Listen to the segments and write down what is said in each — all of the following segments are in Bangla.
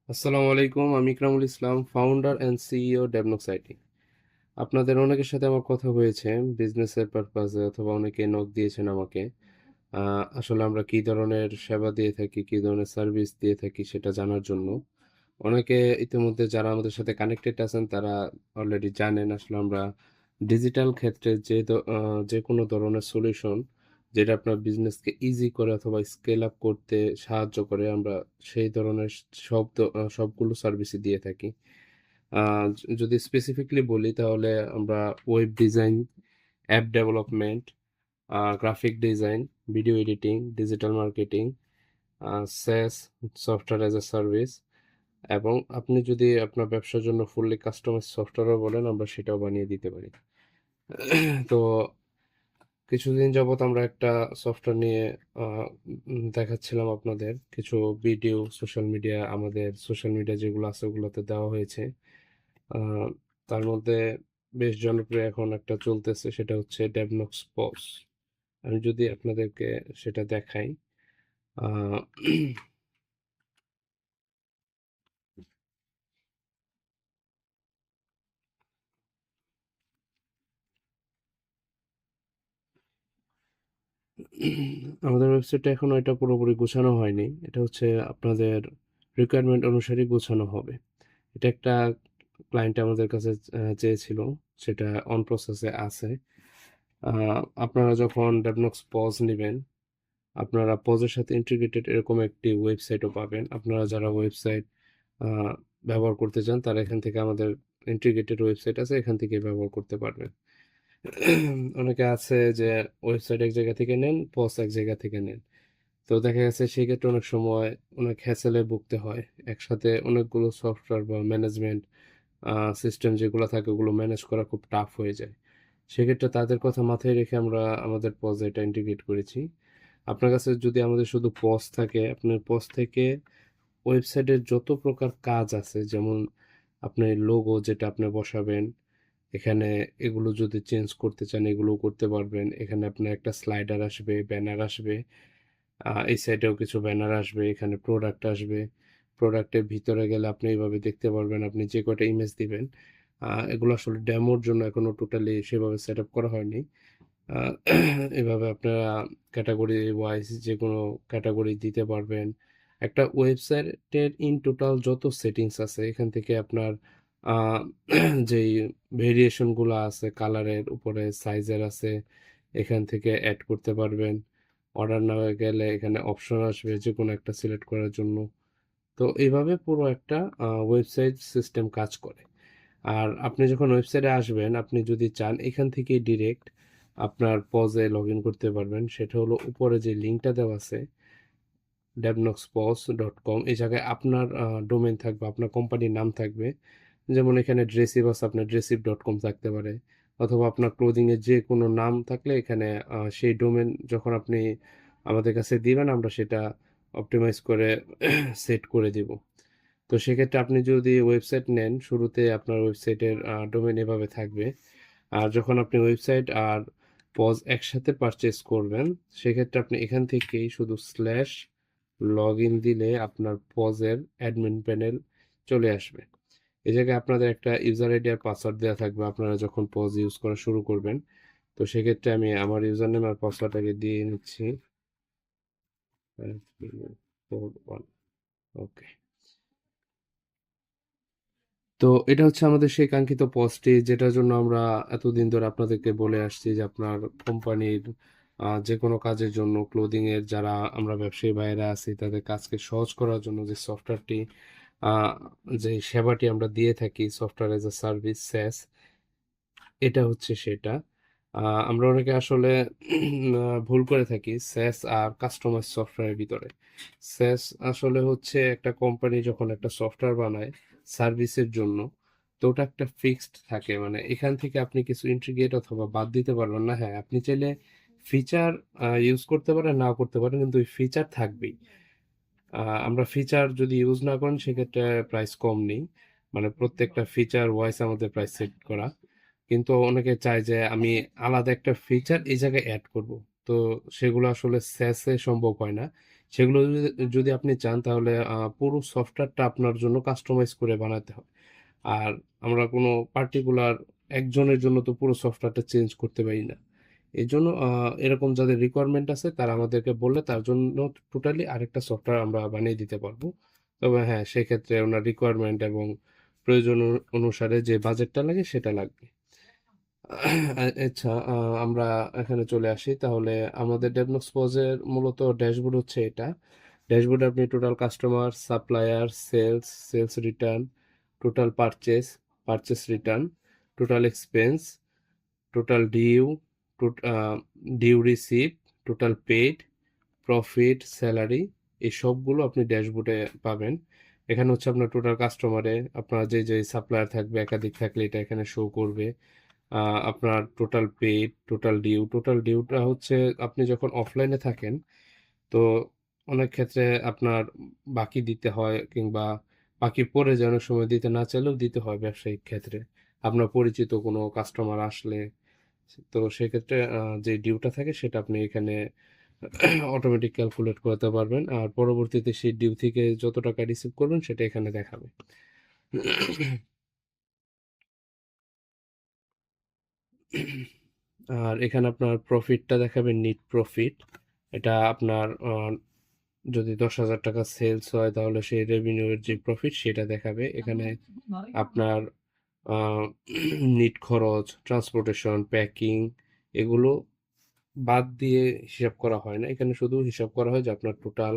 আসসালামু আলাইকুম। আমি ইকরামুল ইসলাম, ফাউন্ডার অ্যান্ড সিইও ডেভনক্স আইটি। আপনাদের অনেকের সাথে আমার কথা হয়েছে বিজনেসের পারপাসে, অথবা অনেকে নক দিয়েছেন আমাকে। আসলে আমরা কি ধরনের সেবা দিয়ে থাকি, কি ধরনের সার্ভিস দিয়ে থাকি সেটা জানার জন্য। অনেকে ইতিমধ্যে যারা আমাদের সাথে কানেক্টেড আছেন তারা অলরেডি জানেন আসলে আমরা ডিজিটাল ক্ষেত্রে যে কোনো ধরনের সলিউশন যেটা আপনার বিজনেসকে ইজি করে অথবা স্কেল আপ করতে সাহায্য করে, আমরা সেই ধরনের সবগুলো সার্ভিসই দিয়ে থাকি। যদি স্পেসিফিকলি বলি তাহলে আমরা web design, app development, graphic design, video editing, digital marketing, SaaS, software as a service, এবং আপনি যদি আপনার ব্যবসার জন্য ফুললি কাস্টমাইজ সফটওয়্যারও বলেন, আমরা সেটাও বানিয়ে দিতে পারি। তো কিছুদিন যাবত আমরা একটা সফটওয়্যার নিয়ে দেখাচ্ছিলাম আপনাদের। কিছু ভিডিও আমাদের সোশ্যাল মিডিয়া যেগুলো আছে ওগুলোতে দেওয়া হয়েছে। আহ, তার মধ্যে বেশ জনপ্রিয় এখন একটা চলতেছে, সেটা হচ্ছে ডেভনক্স পজ। আমি যদি আপনাদেরকে সেটা দেখাই। আহ, আমাদের ওয়েবসাইটটা এখনো এটা পুরোপুরি গোছানো হয়নি। এটা হচ্ছে আপনাদের রিকোয়ারমেন্ট অনুসারে গোছানো হবে। এটা একটা ক্লায়েন্ট আমাদের কাছে চেয়েছিল, সেটা অন প্রসেসে আছে। আপনারা যখন ডেভনক্স পজ নেবেন, আপনারা পজের সাথে ইন্টিগ্রেটেড এরকম একটি ওয়েবসাইটও পাবেন। আপনারা যারা ওয়েবসাইট ব্যবহার করতে চান তারা এখান থেকে, আমাদের ইন্টিগ্রেটেড ওয়েবসাইট আছে, এখান থেকে ব্যবহার করতে পারবেন। অনেকে আছে যে ওয়েবসাইট এক জায়গা থেকে নেন, পজ এক জায়গা থেকে নেন। তো দেখা গেছে সেক্ষেত্রে অনেক সময় অনেক হ্যাসেলে ভুগতে হয়। একসাথে অনেকগুলো সফটওয়্যার বা ম্যানেজমেন্ট সিস্টেম যেগুলো থাকে ওগুলো ম্যানেজ করা খুব টাফ হয়ে যায়। সেক্ষেত্রে তাদের কথা মাথায় রেখে আমরা আমাদের পজে এটা ইন্টিগ্রেট করেছি। আপনার কাছে যদি আমাদের শুধু পজ থাকে, আপনার পজ থেকে ওয়েবসাইটের যত প্রকার কাজ আছে, যেমন আপনি লোগো যেটা আপনি বসাবেন এখানে, এগুলো যদি চেঞ্জ করতে চান এগুলো করতে পারবেন। এখানে আপনার একটা স্লাইডার আসবে, ব্যানার আসবে, এই সাইডেও কিছু ব্যানার আসবে, এখানে প্রোডাক্ট আসবে। প্রোডাক্টের ভিতরে গেলে আপনি এইভাবে দেখতে পারবেন আপনি যে কয়টা ইমেজ দিবেন। এগুলো আসলে ডেমোর জন্য এখনো টোটালি সেভাবে সেট আপ করা হয়নি। আহ, এভাবে আপনারা ক্যাটাগরি ওয়াইজ যে কোনো ক্যাটাগরি দিতে পারবেন। একটা ওয়েবসাইটের ইন টোটাল যত সেটিংস আছে এখান থেকে আপনার আহ, যেই ভেরিয়েশনগুলো আছে, কালারের উপরে সাইজের আছে, এখান থেকে অ্যাড করতে পারবেন। অর্ডার না হয়ে গেলে এখানে অপশন আসবে যে কোনো একটা সিলেক্ট করার জন্য। তো এইভাবে পুরো একটা ওয়েবসাইট সিস্টেম কাজ করে। আর আপনি যখন ওয়েবসাইটে আসবেন, আপনি যদি চান এখান থেকে ডিরেক্ট আপনার পজে লগ ইন করতে পারবেন। সেটা হলো উপরে যে লিঙ্কটা দেওয়া আছে devnoxpos.com, এই জায়গায় আপনার ডোমেন থাকবে, আপনার কোম্পানির নাম থাকবে। যেমন এখানে ড্রেসিভ আছে, আপনার ড্রেসিভ.com থাকতে পারে, অথবা আপনার ক্লোদিং এর যে কোনো নাম থাকলে এখানে সেই ডোমেন যখন আপনি আমাদের কাছে দিবেন আমরা সেটা অপটিমাইজ করে সেট করে দিব। তো সেক্ষেত্রে আপনি যদি ওয়েবসাইট নেন, শুরুতে আপনার ওয়েবসাইটের ডোমেন এভাবে থাকবে। আর যখন আপনি ওয়েবসাইট আর পজ একসাথে পারচেজ করবেন, সেক্ষেত্রে আপনি এখান থেকেই শুধু স্ল্যাশ লগ ইন দিলে আপনার পজের অ্যাডমিন প্যানেল চলে আসবে। এই জায়গায় আপনাদের একটা ইউজার আইডি আর পাসওয়ার্ড দেওয়া থাকবে আপনারা যখন পজ ইউজ করা শুরু করবেন। তো সেক্ষেত্রে আমি আমার ইউজার নেম আর পাসওয়ার্ডটাকে দিয়ে নিচ্ছি। 5, 3, 4, 1। ওকে। তো এটা হচ্ছে আমাদের সেই কাঙ্ক্ষিত পজটি, যেটার জন্য আমরা এতদিন ধরে আপনাদেরকে বলে আসছি যে আপনার কোম্পানির যে কোনো কাজের জন্য, ক্লোদিং এর যারা আমরা ব্যবসায়ী ভাইয়েরা আছি তাদের কাজকে সহজ করার জন্য যে সফটওয়্যারটি, আহ, যে সেবাটি আমরা দিয়ে থাকি, সফটওয়্যার এজ এ সার্ভিস, স্যাস, এটা হচ্ছে সেটা। আমরা অনেকে আসলে ভুল করে থাকি স্যাস আর কাস্টমাইজ সফটওয়্যারের ভিতরে। স্যাস আসলে হচ্ছে একটা কোম্পানি যখন একটা সফটওয়্যার বানায় সার্ভিসের জন্য, তো ওটা একটা ফিক্সড থাকে, মানে এখান থেকে আপনি কিছু ইন্টিগ্রেট অথবা বাদ দিতে পারবেন না। হ্যাঁ, আপনি চাইলে ফিচার ইউজ করতে পারেন, নাও করতে পারেন, কিন্তু ওই ফিচার থাকবেই। আমরা ফিচার যদি ইউজ না করেন সেক্ষেত্রে প্রাইস কম নেই, মানে প্রত্যেকটা ফিচার ওয়াইজ আমাদের প্রাইস সেট করা। কিন্তু অনেকে চায় যে আমি আলাদা একটা ফিচার এই জায়গায় অ্যাড করব, তো সেগুলো আসলে স্যাসে সম্ভব হয় না। সেগুলো যদি আপনি চান তাহলে পুরো সফটওয়্যারটা আপনার জন্য কাস্টমাইজ করে বানাতে হয়। আর আমরা কোনো পার্টিকুলার একজনের জন্য তো পুরো সফটওয়্যারটা চেঞ্জ করতে পারি না। এজন্য এরকম যাদের রিকোয়ারমেন্ট আছে তারা আমাদেরকে বললে তার জন্য টোটালি আরেকটা সফটওয়্যার আমরা বানিয়ে দিতে পারবো। তবে হ্যাঁ, সেক্ষেত্রে ওনার রিকোয়ারমেন্ট এবং প্রয়োজন অনুসারে যে বাজেটটা লাগে সেটা লাগবে। আচ্ছা, আমরা এখানে চলে আসি তাহলে। আমাদের ডেভেলপসের মূলত ড্যাশবোর্ড হচ্ছে এটা। ড্যাশবোর্ডে আপনি total customer, supplier, sales return, total purchase return, total expense, total due receive, total paid, profit, salary, এই সবগুলো আপনি ড্যাশবোর্ডে পাবেন। এখানে হচ্ছে আপনার টোটাল কাস্টমারে আপনার যে সাপ্লায়ার থাকবে একাধিক থাকলে এটা এখানে শো করবে। আপনার টোটাল ডিউটা হচ্ছে আপনি যখন অফলাইনে থাকেন তো অনেক ক্ষেত্রে আপনার বাকি দিতে হয়, কিংবা বাকি পড়ে যায়, অনেক সময় দিতে না চাইলেও দিতে হয় ব্যবসায়িক ক্ষেত্রে আপনার পরিচিত কোনো কাস্টমার আসলে। তো সেক্ষেত্রে যে ডিউটা থাকে সেটা আপনি এখানে অটোমেটিক ক্যালকুলেট করতে পারবেন, আর পরবর্তীতে সেই ডিউ থেকে যত টাকা রিসিভ করবেন সেটা এখানে দেখাবে। আর এখানে আপনার প্রফিটটা দেখাবে, নিট প্রফিট। এটা আপনার যদি 10,000 টাকা সেলস হয় তাহলে সেই রেভিনিউয়ের যে প্রফিট সেটা দেখাবে এখানে। আপনার নিট খরচ, ট্রান্সপোর্টেশন, প্যাকিং, এগুলো বাদ দিয়ে হিসাব করা হয় না। এখানে শুধু হিসাব করা হয় যে আপনার টোটাল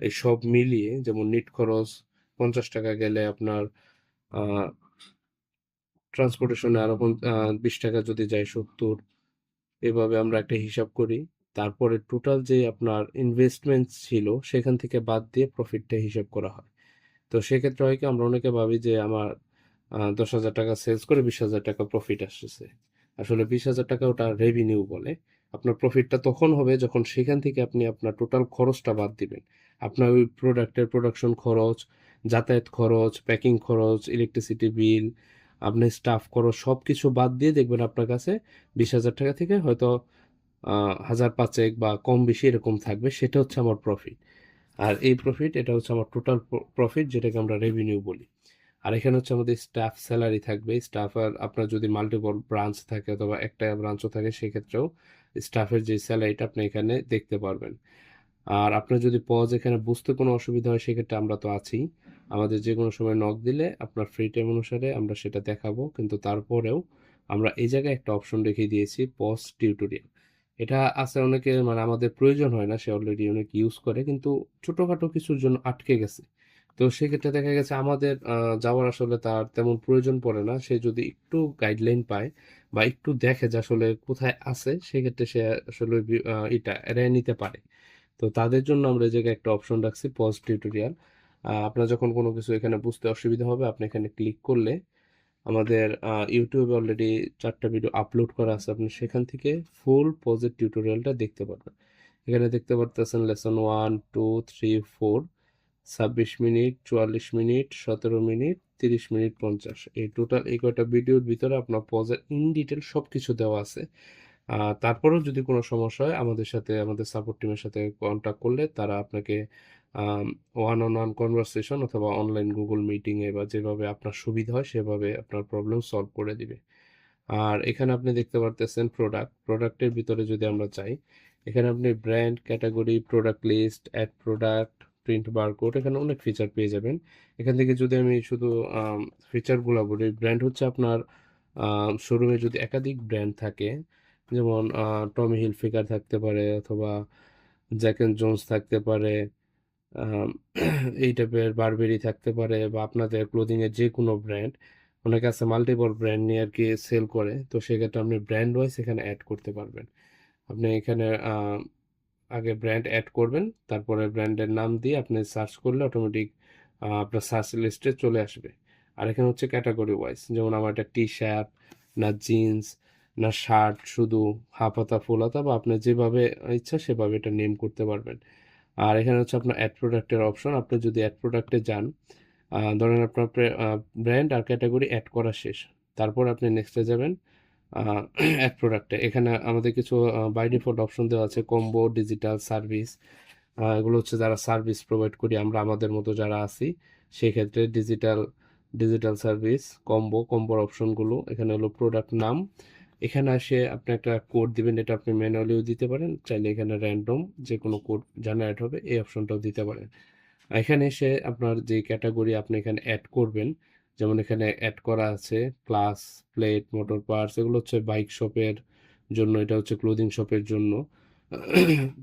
এই সব মিলিয়ে, যেমন নিট খরচ 50 টাকা গেলে আপনার ট্রান্সপোর্টেশনে আরো 20 টাকা যদি যায় 70, এভাবে আমরা একটা হিসাব করি। তারপরে টোটাল যে আপনার ইনভেস্টমেন্ট ছিল সেখান থেকে বাদ দিয়ে প্রফিটটা হিসাব করা হয়। তো সেক্ষেত্রে হয় কি, আমরা অনেকে ভাবি যে আমার 10,000 টাকা সেলস করে 20,000 টাকা প্রফিট আসতেছে। আসলে 20,000 টাকা ওটা রেভিনিউ বলে। আপনার প্রফিটটা তখন হবে যখন সেখান থেকে আপনি আপনার টোটাল খরচটা বাদ দিবেন। আপনার ওই প্রোডাক্টের প্রোডাকশন খরচ, যাতায়াত খরচ, প্যাকিং খরচ, ইলেকট্রিসিটি বিল, আপনার স্টাফ খরচ সব কিছু বাদ দিয়ে দেখবেন আপনার কাছে 20,000 টাকা থেকে হয়তো 1,500 বা কম বেশি এরকম থাকবে। সেটা হচ্ছে আমার প্রফিট। আর এই প্রফিট, এটা হচ্ছে আমার টোটাল প্রফিট, যেটাকে আমরা রেভিনিউ বলি। আর এখানে হচ্ছে আমাদের স্টাফ স্যালারি থাকবে। স্টাফ, আর আপনার যদি মাল্টিপল ব্রাঞ্চ থাকে অথবা একটা ব্রাঞ্চও থাকে সেক্ষেত্রেও স্টাফের যে স্যালারিটা আপনি এখানে দেখতে পারবেন। আর আপনার যদি পজ এখানে বুঝতে কোনো অসুবিধা হয় সেক্ষেত্রে আমরা তো আছি। আমাদের যে কোনো সময় নক দিলে আপনার ফ্রি টাইম অনুসারে আমরা সেটা দেখাবো। কিন্তু তারপরেও আমরা এই জায়গায় একটা অপশন রেখে দিয়েছি, পজ টিউটোরিয়াল। এটা আছে অনেকের, মানে আমাদের প্রয়োজন হয় না, সে অলরেডি অনেক ইউজ করে, কিন্তু ছোটোখাটো কিছুর জন্য আটকে গেছে। তো সেক্ষেত্রে দেখা গেছে আমাদের যাওয়ার আসলে তার তেমন প্রয়োজন পড়ে না। সে যদি একটু গাইডলাইন পায় বা একটু দেখে যে আসলে কোথায় আছে, সেক্ষেত্রে সে আসলে এটা এড়িয়ে নিতে পারে। তো তাদের জন্য আমরা এই জায়গায় একটা অপশন রাখছি, পজ টিউটোরিয়াল। আপনার যখন কোনো কিছু এখানে বুঝতে অসুবিধা হবে আপনি এখানে ক্লিক করলে আমাদের ইউটিউবে অলরেডি 4টা ভিডিও আপলোড করা আছে, আপনি সেখান থেকে ফুল পজের টিউটোরিয়ালটা দেখতে পারবেন। এখানে দেখতে পারতেছেন lesson 1, 2, 3, 4, 26 minute, 44 minute, 17 minute, 30 minute 50, এই টোটাল এই কয়টা ভিডিওর ভিতরে আপনার পজের ইন ডিটেল সব কিছু দেওয়া আছে। তারপরেও যদি কোনো সমস্যা হয় আমাদের সাথে, আমাদের সাপোর্ট টিমের সাথে কন্ট্যাক্ট করলে তারা আপনাকে ওয়ান অন ওয়ান কনভারসেশন অথবা অনলাইন গুগল মিটিংয়ে বা যেভাবে আপনার সুবিধা হয় সেভাবে আপনার প্রবলেম সলভ করে দিবে। আর এখানে আপনি দেখতে পারতেছেন প্রোডাক্টের ভিতরে যদি আমরা চাই, এখানে আপনি brand, category, product list, add product, print barcode, এখানে অনেক ফিচার পেয়ে যাবেন। এখান থেকে যদি আমি শুধু ফিচারগুলো বলি, ব্র্যান্ড হচ্ছে আপনার শোরুমে যদি একাধিক ব্র্যান্ড থাকে, যেমন টমি হিলফিগার থাকতে পারে অথবা জ্যাক অ্যান্ড জোন্স থাকতে পারে, আম, এই টাইপের বারবেরি থাকতে পারে, বা আপনাদের ক্লোদিং এর যে কোনো ব্র্যান্ড। অনেকে আছে মাল্টিপল ব্র্যান্ড নিয়ে আর কি সেল করে, তো সেক্ষেত্রে আপনি ব্র্যান্ড ওয়াইজ এখানে অ্যাড করতে পারবেন। আপনি এখানে আগে ব্র্যান্ড অ্যাড করবেন, তারপরে ব্র্যান্ডের নাম দিয়ে আপনি সার্চ করলে অটোমেটিক আপনার সার্চ লিস্টে চলে আসবে। আর এখানে হচ্ছে ক্যাটাগরি ওয়াইজ, যেমন আমার একটা টি শার্ট, না জিন্স, না শার্ট, শুধু হাফ হাতা ফুল হাতা, বা আপনি যেভাবে ইচ্ছা সেভাবে এটা নেম করতে পারবেন। আর এখানে হচ্ছে আপনার অ্যাড প্রোডাক্টের অপশন। আপনি যদি অ্যাড প্রোডাক্টে যান, ধরেন আপনার ব্র্যান্ড আর ক্যাটাগরি অ্যাড করা শেষ, তারপর আপনি নেক্সটে যাবেন অ্যাড প্রোডাক্টে। এখানে আমাদের কিছু বাই ডিফল্ট অপশন দেওয়া আছে, কম্বো, ডিজিটাল, সার্ভিস, এগুলো হচ্ছে যারা সার্ভিস প্রোভাইড করি আমরা আমাদের মতো যারা আছি সেক্ষেত্রে ডিজিটাল সার্ভিস কম্বোর অপশনগুলো এখানে হলো প্রোডাক্ট নাম। এখানে এসে আপনি একটা কোড দিবেন, এটা আপনি ম্যানুয়ালিও দিতে পারেন, চাইলে এখানে র্যান্ডম যে কোনো কোড জেনারেট হবে এই অপশনটাও দিতে পারেন। এখানে এসে আপনার যে ক্যাটাগরি আপনি এখানে অ্যাড করবেন, যেমন এখানে অ্যাড করা আছে ক্লাস, প্লেট, মোটর পার্টস, এগুলো হচ্ছে বাইক শপের জন্য, এটা হচ্ছে ক্লোদিং শপের জন্য।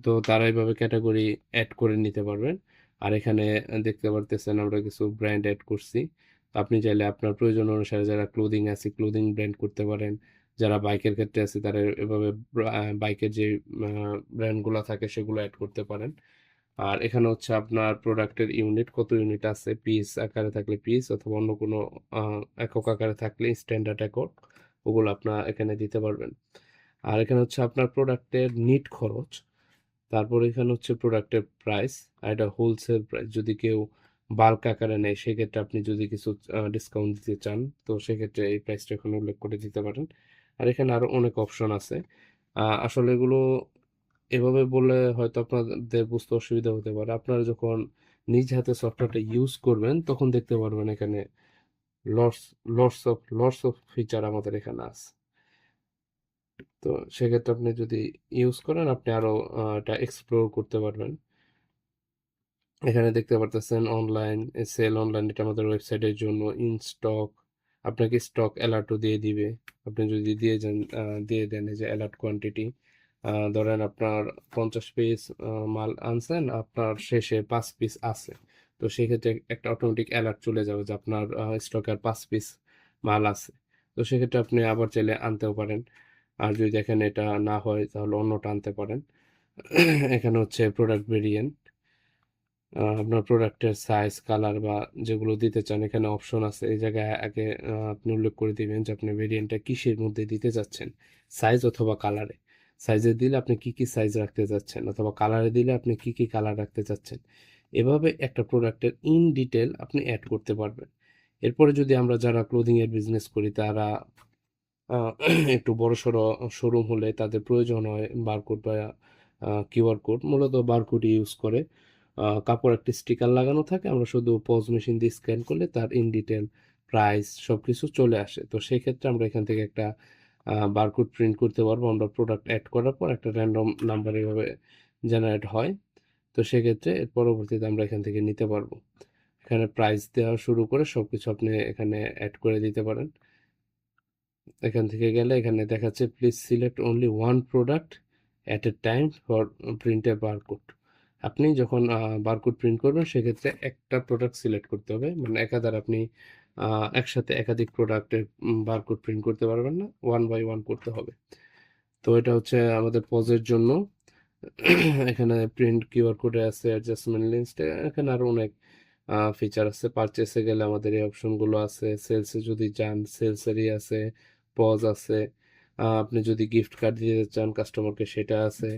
তো তারা এইভাবে ক্যাটাগরি অ্যাড করে নিতে পারবেন। আর এখানে দেখতে পারতেছেন আমরা কিছু ব্র্যান্ড অ্যাড করছি। আপনি চাইলে আপনার প্রয়োজন অনুসারে যারা ক্লোদিং আছে ক্লোদিং ব্র্যান্ড করতে পারেন, যারা বাইকের ক্ষেত্রে আছে তারা এভাবে বাইকের যে ব্র্যান্ডগুলো থাকে সেগুলো অ্যাড করতে পারেন। আর এখানে হচ্ছে আপনার প্রোডাক্টের ইউনিট, কত ইউনিট আছে, পিস আকারে থাকলে পিস অথবা অন্য কোনো একক আকারে থাকলে স্ট্যান্ডার্ড একক, ওগুলো আপনার এখানে দিতে পারবেন। আর এখানে হচ্ছে আপনার প্রোডাক্টের নিট খরচ, তারপর এখানে হচ্ছে প্রোডাক্টের প্রাইস, আর এটা হোলসেল প্রাইস। যদি কেউ বাল্ক আকারে নেয় সেক্ষেত্রে আপনি যদি কিছু ডিসকাউন্ট দিতে চান তো সেক্ষেত্রে এই প্রাইসটা এখানে উল্লেখ করে দিতে পারেন। আর এখানে আরো অনেক অপশন আছে। আসলে এগুলো এভাবে বললে হয়তো আপনাদের বুঝতে অসুবিধা হতে পারে। আপনারা যখন নিজ হাতে সফটওয়্যারটা ইউজ করবেন তখন দেখতে পারবেন এখানে লটস লটস অফ ফিচার আমাদের এখানে আছে। তো সেক্ষেত্রে আপনি যদি ইউজ করেন আপনি আরো এটা এক্সপ্লোর করতে পারবেন। এখানে দেখতে পারতেছেন অনলাইন সেল, অনলাইন এটা আমাদের ওয়েবসাইটের জন্য। ইন স্টক, আপনাকে স্টক অ্যালার্টও দিয়ে দিবে। আপনি যদি দিয়ে দেন এই যে অ্যালার্ট কোয়ান্টিটি, ধরেন আপনার 50 পিস মাল আনছেন, আপনার শেষে 5 পিস আছে, তো সেক্ষেত্রে একটা অটোমেটিক অ্যালার্ট চলে যাবে যে আপনার স্টকে আর 5 পিস মাল আছে। তো সেক্ষেত্রে আপনি আবার চাইলে আনতেও পারেন। আর যদি দেখেন এটা না হয় তাহলে অন্যটা আনতে পারেন। এখানে হচ্ছে প্রোডাক্ট ভেরিয়েন্ট, আপনার প্রোডাক্টের সাইজ, কালার বা যেগুলো দিতে চান এখানে অপশন আছে। এই জায়গায় আগে আপনি উল্লেখ করে দিবেন যে আপনি ভেরিয়েন্টটা কিসের মধ্যে দিতে চাচ্ছেন, সাইজ অথবা কালারে। সাইজে দিলে আপনি কি কি সাইজ রাখতে চাচ্ছেন, অথবা কালারে দিলে আপনি কি কি কালার রাখতে চাচ্ছেন। এভাবে একটা প্রোডাক্টের ইন ডিটেল আপনি অ্যাড করতে পারবেন। এরপরে যদি আমরা যারা ক্লোদিং এর বিজনেস করি তারা আহ, একটু বড়সড় শোরুম হলে তাদের প্রয়োজন হয় বারকোড বা কিউআর কোড, মূলত বারকোড ইউজ করে। কাপড় একটি স্টিকার লাগানো থাকে, আমরা শুধু পজ মেশিন দিয়ে স্ক্যান করলে তার ইন ডিটেল প্রাইস সব কিছু চলে আসে। তো সেই ক্ষেত্রে আমরা এখান থেকে একটা বারকোড প্রিন্ট করতে পারবো। আমরা প্রোডাক্ট অ্যাড করার পর একটা র্যান্ডম নাম্বার এভাবে জেনারেট হয়, তো সেক্ষেত্রে এর পরবর্তীতে আমরা এখান থেকে নিতে পারবো। এখানে প্রাইস দেওয়া শুরু করে সবকিছু আপনি এখানে অ্যাড করে দিতে পারেন। এখান থেকে গেলে এখানে দেখাচ্ছে please select only one product at a time for print A barcode. আপনি যখন বারকোড প্রিন্ট করবেন সেক্ষেত্রে একটা প্রোডাক্ট সিলেক্ট করতে হবে, মানে একাধার আপনি একসাথে একাধিক প্রোডাক্টের বারকোড প্রিন্ট করতে পারবেন না, ওয়ান বাই ওয়ান করতে হবে। তো এটা হচ্ছে আমাদের পজের জন্য। এখানে প্রিন্ট কিউআর কোডে আছে, অ্যাডজাস্টমেন্ট লিস্ট, এখানে আরো অনেক ফিচার আছে। পারচেসে গেলে আমাদের এই অপশনগুলো আছে, সেলসে যদি যান সেলসেরই আছে, পজ আছে। আপনি যদি গিফট কার্ড দিতে চান কাস্টমারকে সেটা আছে।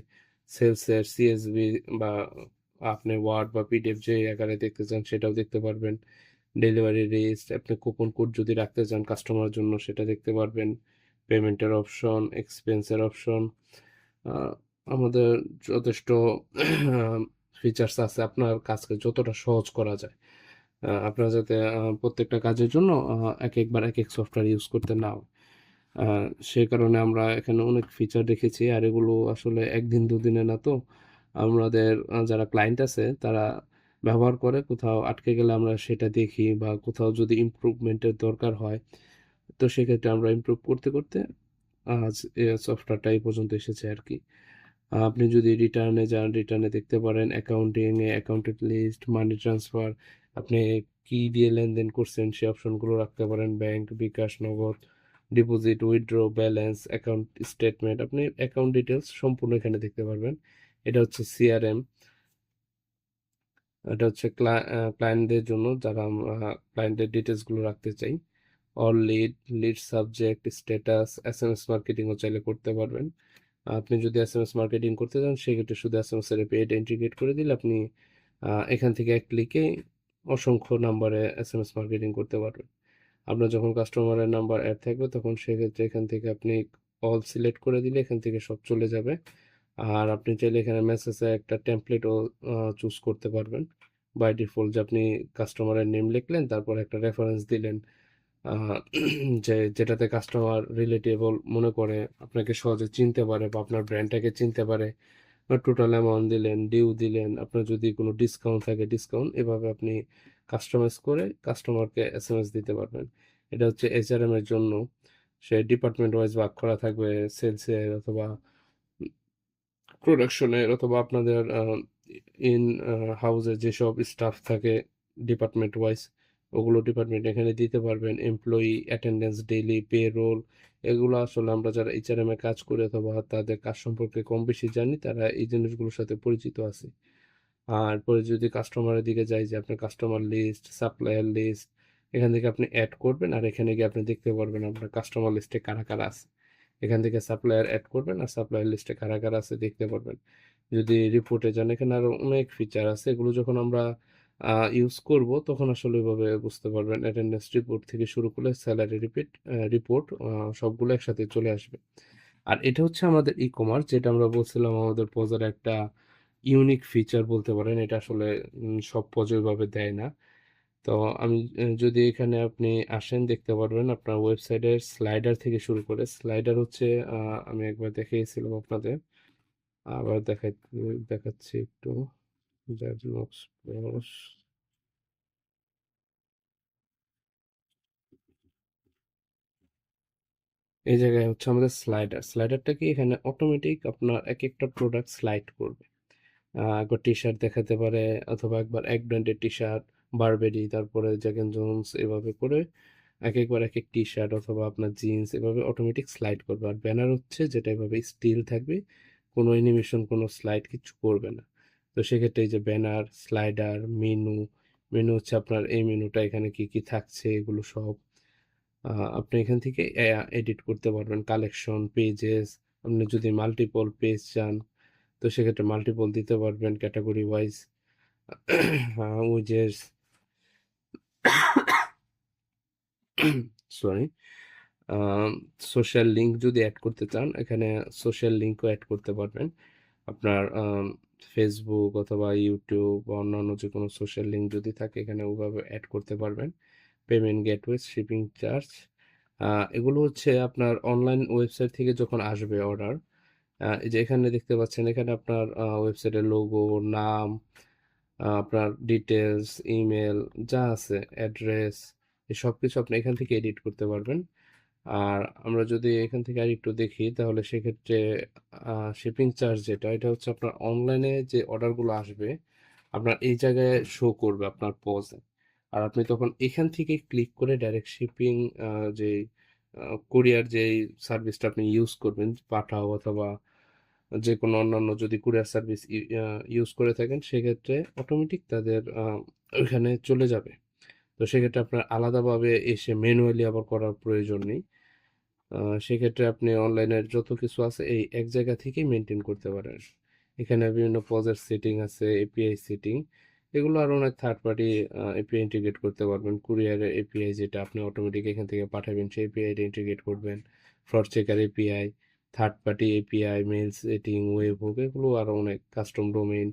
সেলসের সিএসভি বা আপনি ওয়ার্ড বা পিডিএফ যে আকারে দেখতে চান সেটাও দেখতে পারবেন। ডেলিভারি লিস্ট, আপনি কুপন কোড যদি রাখতে চান কাস্টমারের জন্য সেটা দেখতে পারবেন। পেমেন্টের অপশন, এক্সপেন্সের অপশন, আমাদের যথেষ্ট ফিচার্স আছে আপনার কাজকে যতটা সহজ করা যায়। আপনারা যাতে প্রত্যেকটা কাজের জন্য এক একবার এক এক সফটওয়্যার ইউজ করতে না হয়। সেই কারণে আমরা এখানে অনেক ফিচার রেখেছি, আর এগুলো আসলে একদিন দুদিনে না। তো আমাদের যারা ক্লায়েন্ট আছে তারা ব্যবহার করে, কোথাও আটকে গেলে আমরা সেটা দেখি, বা কোথাও যদি ইমপ্রুভমেন্টের দরকার হয় তো সেক্ষেত্রে আমরা ইমপ্রুভ করতে করতে আজ সফটওয়্যারটা এই পর্যন্ত এসেছে আর কি। আপনি যদি রিটার্নে যান রিটার্নে দেখতে পারেন অ্যাকাউন্টিংয়ে অ্যাকাউন্টেড লিস্ট, মানি ট্রান্সফার, আপনি কি দিয়ে লেনদেন করছেন সেই অপশনগুলো রাখতে পারেন, ব্যাংক, বিকাশ, নগদ, deposit, withdraw, balance, account statement, আপনি অ্যাকাউন্ট ডিটেলস সম্পূর্ণ এখানে দেখতে পারবেন। এটা হচ্ছে সিআরএম, এটা হচ্ছে ক্লায়েন্টদের জন্য যারা আমরা ক্লায়েন্টের ডিটেলসগুলো রাখতে চাই। All lead subject, status, SMS মার্কেটিংও চাইলে করতে পারবেন। আপনি যদি এসএমএস মার্কেটিং করতে চান সেক্ষেত্রে শুধু এসএমএস এর পেড ইন্টিগ্রেট করে দিলে আপনি এখান থেকে এক ক্লিকে অসংখ্য নাম্বারে এসএমএস মার্কেটিং করতে পারবেন। আপনার যখন কাস্টমারের নাম্বার অ্যাড থাকবে তখন সেক্ষেত্রে এখান থেকে আপনি অল সিলেক্ট করে দিলে এখান থেকে সব চলে যাবে। আর আপনি চাইলে এখানে মেসেজে একটা টেমপ্লেটও চুজ করতে পারবেন। বাই ডিফল্ট যে আপনি কাস্টমারের নেম লিখলেন, তারপর একটা রেফারেন্স দিলেন, যেটাতে কাস্টমার রিলেটেবল মনে করে, আপনাকে সহজে চিনতে পারে বা আপনার ব্র্যান্ডটাকে চিনতে পারে, বা টোটাল অ্যামাউন্ট দিলেন, ডিউ দিলেন, আপনার যদি কোনো ডিসকাউন্ট থাকে ডিসকাউন্ট, এভাবে আপনি কাস্টমাইজ করে কাস্টমারকে এসএমএস দিতে পারবেন। এটা হচ্ছে এইচআরএম এর জন্য। সে ডিপার্টমেন্ট ওয়াইজ ভাগ করা থাকবে, সেলসের অথবা প্রোডাকশনের অথবা আপনাদের ইন হাউসে যেসব স্টাফ থাকে ডিপার্টমেন্ট ওয়াইজ, ওগুলো ডিপার্টমেন্ট এখানে দিতে পারবেন। Employee attendance, daily payroll, এগুলো আসলে আমরা যারা এইচআরএম এ কাজ করি অথবা তাদের কাজ সম্পর্কে কম বেশি জানি, তারা এই জিনিসগুলোর সাথে পরিচিত আছে। আর পরে যদি কাস্টমারের দিকে যাই, যে আপনার কাস্টমার লিস্ট, সাপ্লায়ার লিস্ট, এখান থেকে আপনি অ্যাড করবেন, আর এখানে গিয়ে আপনি দেখতে পারবেন আপনার কাস্টমার লিস্টে কারা কারা আছে। এখান থেকে সাপ্লায়ার অ্যাড করবেন, আর সাপ্লায়ার লিস্টে কারা কারা আছে দেখতে পারবেন। যদি রিপোর্টে যান, এখানে আরো অনেক ফিচার আছে, এগুলো যখন আমরা ইউজ করব তখন আসলে ওইভাবে বুঝতে পারবেন। অ্যাটেন্ডেন্স রিপোর্ট থেকে শুরু করলে স্যালারি রিপোর্ট সবগুলো একসাথে চলে আসবে। আর এটা হচ্ছে আমাদের ই কমার্স, যেটা আমরা বলছিলাম আমাদের পজের একটা ইউনিক ফিচার বলতে পারেন। এটা আসলে সব পজ ওইভাবে দেয় না। তো আমি যদি এখানে আপনি আসেন, দেখতে পারবেন আপনার ওয়েবসাইটের স্লাইডার থেকে শুরু করে, স্লাইডার হচ্ছে আমি একবার দেখিয়েছিলাম আপনাদের, আবার দেখাচ্ছি একটু। জাজবক্স প্লাস, এই জায়গায় হচ্ছে আমাদের স্লাইডার। স্লাইডারটা কি, এখানে অটোমেটিক আপনার এক একটা প্রোডাক্ট স্লাইড করবে। একবার টি শার্ট দেখাতে পারে, অথবা একবার এক ব্র্যান্ডের টি শার্ট, বারবেরি, তারপরে জ্যাক এন্ড জোন্স, এভাবে করে একবার এক টি শার্ট অথবা আপনার জিন্স এভাবে অটোমেটিক স্লাইড করবে। আর ব্যানার হচ্ছে যেটা এভাবে স্টিল থাকবে, কোনো অ্যানিমেশন, কোনো স্লাইড কিছু করবে না। তো সেক্ষেত্রে এই যে ব্যানার, স্লাইডার, মেনু হচ্ছে আপনার এই মেনুটা, এখানে কি কি থাকছে এগুলো সব আপনি এখান থেকে এডিট করতে পারবেন। কালেকশন, পেজেস, আপনি যদি মাল্টিপল পেজ চান তো সেক্ষেত্রে মাল্টিপল দিতে পারবেন ক্যাটাগরি ওয়াইজ। উইজেস, সরি, সোশ্যাল লিঙ্ক যদি অ্যাড করতে চান, এখানে সোশ্যাল লিঙ্কও অ্যাড করতে পারবেন। আপনার ফেসবুক অথবা ইউটিউব বা অন্যান্য যে কোনো সোশ্যাল লিঙ্ক যদি থাকে, এখানে ওভাবে অ্যাড করতে পারবেন। পেমেন্ট গেটওয়ে, শিপিং চার্জ, এগুলো হচ্ছে আপনার অনলাইন ওয়েবসাইট থেকে যখন আসবে অর্ডার, এই যে এখানে দেখতে পাচ্ছেন, এখানে আপনার ওয়েবসাইটের লোগো, নাম, আপনার ডিটেলস, ইমেল যা আছে, অ্যাড্রেস, এই সব কিছু আপনি এখান থেকে এডিট করতে পারবেন। আর আমরা যদি এখান থেকে আর একটু দেখি, তাহলে সেক্ষেত্রে শিপিং চার্জ যেটা, এটা হচ্ছে আপনার অনলাইনে যে অর্ডারগুলো আসবে আপনার এই জায়গায় শো করবে আপনার পজে। আর আপনি তখন এখান থেকে ক্লিক করে ডাইরেক্ট শিপিং, যে কোরিয়ার যে সার্ভিসটা আপনি ইউজ করবেন, পাঠাও অথবা যে কোনো অন্যান্য যদি কুরিয়ার সার্ভিস ইউজ করে থাকেন, সেক্ষেত্রে অটোমেটিক তাদের ওইখানে চলে যাবে। তো সেক্ষেত্রে আপনার আলাদাভাবে এসে ম্যানুয়ালি আবার করার প্রয়োজন নেই। সেক্ষেত্রে আপনি অনলাইনের যত কিছু আছে এই এক জায়গা থেকেই মেনটেন করতে পারেন। এখানে বিভিন্ন পজের সেটিং আছে, এপিআই সেটিং, এগুলো আরও অনেক থার্ড পার্টি এপিআই ইন্টিগ্রেট করতে পারবেন। কুরিয়ারের এপিআই যেটা আপনি অটোমেটিক এখান থেকে পাঠাবেন, সেই এপিআইটা ইন্টিগ্রেট করবেন। Fraud checker API, third party API, mail setting, web হোক, এগুলো আরও অনেক। কাস্টম ডোমেইন,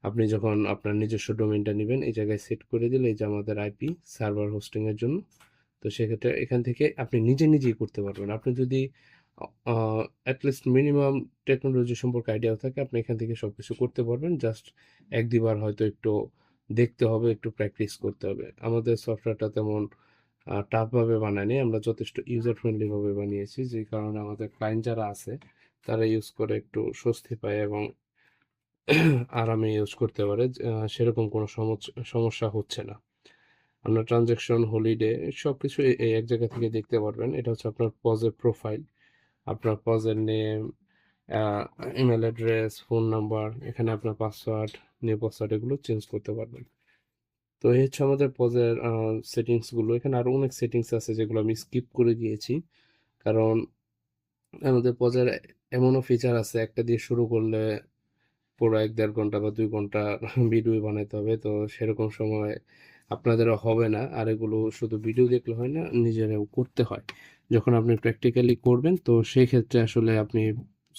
আপনি যখন আপনার নিজস্ব ডোমেইনটা নেবেন, এই জায়গায় সেট করে দিলে, এই যে আমাদের আইপি সার্ভার হোস্টিংয়ের জন্য, তো সেক্ষেত্রে এখান থেকে আপনি নিজেই করতে পারবেন। আপনি যদি অ্যাটলিস্ট মিনিমাম টেকনোলজি সম্পর্কে আইডিয়াও থাকে, আপনি এখান থেকে সব কিছু করতে পারবেন। জাস্ট এক দুবার হয়তো একটু দেখতে হবে, একটু প্র্যাকটিস করতে হবে। আমাদের সফটওয়্যারটা তেমন টাফভাবে বানায়নি, আমরা যথেষ্ট ইউজার ফ্রেন্ডলিভাবে বানিয়েছি, যে কারণে আমাদের ক্লায়েন্ট যারা আছে তারা ইউজ করে একটু স্বস্তি পায় এবং আরামে ইউজ করতে পারে। সেরকম কোনো সমস্যা হচ্ছে না। আপনার ট্রানজ্যাকশন, হলিডে, সবকিছু এই এক জায়গা থেকে দেখতে পারবেন। এটা হচ্ছে আপনার পজের প্রোফাইল, আপনার পজের name, email address, phone number, এখানে আপনার পাসওয়ার্ড, নিউ পাসওয়ার্ড, এগুলো চেঞ্জ করতে পারবেন। তো এই হচ্ছে আমাদের পজের সেটিংসগুলো। এখানে আরও অনেক সেটিংস আছে যেগুলো আমি স্কিপ করে দিয়েছি, কারণ আমাদের পজের এমনও ফিচার আছে একটা দিয়ে শুরু করলে পুরো ১-১.৫ ঘন্টা বা ২ ঘন্টা ভিডিও বানাইতে হবে। তো সেরকম সময় আপনাদেরও হবে না। আর এগুলো শুধু ভিডিও দেখলে হয় না, নিজেরাও করতে হয়। যখন আপনি প্র্যাকটিক্যালি করবেন, তো সেই ক্ষেত্রে আসলে আপনি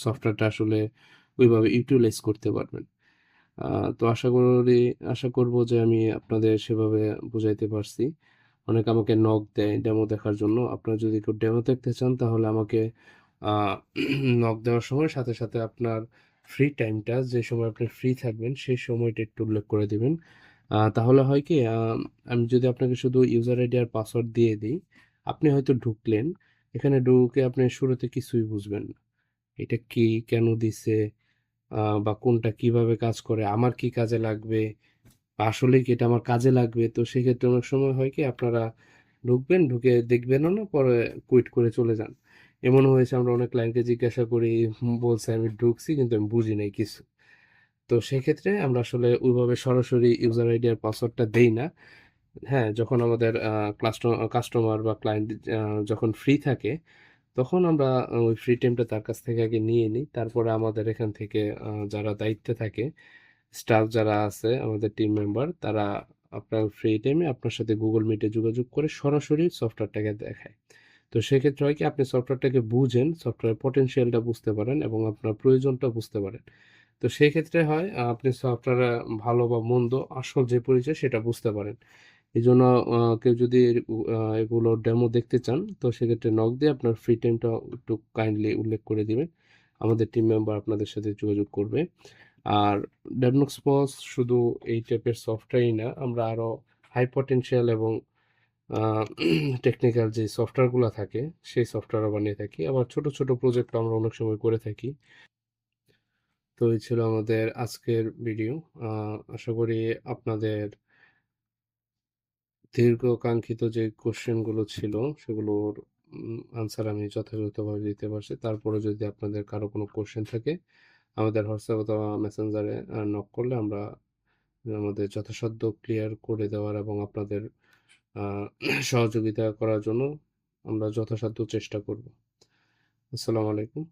সফটওয়্যারটা আসলে ওইভাবে ইউটিলাইজ করতে পারবেন। তো আশা করব যে আমি আপনাদের সেভাবে বুঝাইতে পারছি। অনেকে আমাকে নক দেয় ডেমো দেখার জন্য। আপনারা যদি কেউ ডেমো দেখতে চান তাহলে আমাকে আ নক দেওয়ার সময় সাথে, সাথে আপনার ফ্রি টাইমটা যে সময় আপনি ফ্রি থাকবেন সেই সময়টা একটু উল্লেখ করে দিবেন। তাহলে হয় কি আমি যদি আপনাকে শুধু ইউজার আইডি আর পাসওয়ার্ড দিয়ে দিই, আপনি হয়তো ঢুকলেন। এখানে ঢুকে আপনি শুরুতে কিছুই বুঝবেন না। এটা কি? কেন দিছে? বা কোনটা কিভাবে কাজ করে? আমার কি কাজে লাগবে? বা আসলেই কি এটা আমার কাজে লাগবে? তো সেক্ষেত্রে অনেক সময় হয় কি আপনারা ঢুকবেন, ঢুকে দেখবেনও না, পরে কুইট করে চলে যান। এমনও হয়েছে আমরা অনেক ক্লায়েন্টকে জিজ্ঞাসা করি, বলছে আমি ঢুকছি কিন্তু আমি বুঝি নাই কিছু। তো সেক্ষেত্রে আমরা আসলে ওইভাবে সরাসরি ইউজার আইডি আর পাসওয়ার্ডটা দেই না। হ্যাঁ, যখন আমাদের কাস্টমার বা ক্লায়েন্ট যখন ফ্রি থাকে তখন আমরা ওই ফ্রি টাইমটা তার কাছ থেকে আগে নিয়ে নিই। তারপরে আমাদের এখান থেকে যারা দায়িত্বে থাকে, স্টাফ যারা আছে আমাদের টিম মেম্বার, তারা আপনার ফ্রি টাইমে আপনার সাথে Google Meet এ যোগাযোগ করে সরাসরি সফটওয়্যারটাকে দেখায়। তো সেক্ষেত্রে হয় কি আপনি সফটওয়্যারটাকে বুঝেন, সফটওয়্যারের পটেনশিয়ালটা বুঝতে পারেন এবং আপনার প্রয়োজনটা বুঝতে পারেন। তো সেক্ষেত্রে হয় আপনি সফটওয়্যারে ভালো বা মন্দ আসল যে পরিচয় সেটা বুঝতে পারেন। এজন্য কেউ যদি এগুলোর ডেমো দেখতে চান তো সেক্ষেত্রে নক দিয়ে আপনার ফ্রি টাইমটা একটু কাইন্ডলি উল্লেখ করে দিবেন। আমাদের টিম মেম্বার আপনাদের সাথে যোগাযোগ করবে। আর ডেভনক্স শুধু এই টাইপের সফটওয়্যারই না, আমরা আরো হাই পটেনশিয়াল এবং আ টেকনিক্যাল যে সফটওয়্যারগুলা থাকে সেই সফটওয়্যারও বানিয়ে থাকি। আবার ছোট, ছোট প্রজেক্টও আমরা অনেক সময় করে থাকি। তো এই ছিল আমাদের আজকের ভিডিও। আ আশা করি আপনাদের দীর্ঘকাঙ্ক্ষিত যে কোশ্চেনগুলো ছিল সেগুলোর আনসার আমি যথাযথভাবে দিতে পারছি। তারপরে যদি আপনাদের কারো কোনো কোশ্চেন থাকে আমাদের হোয়াটসঅ্যাপ অথবা মেসেঞ্জারে নক করলে আমরা আমাদের যথাসাধ্য ক্লিয়ার করে দেওয়ার এবং আপনাদের আ সহযোগিতা করার জন্য আমরা যথাসাধ্য চেষ্টা করব। আসসালামু আলাইকুম।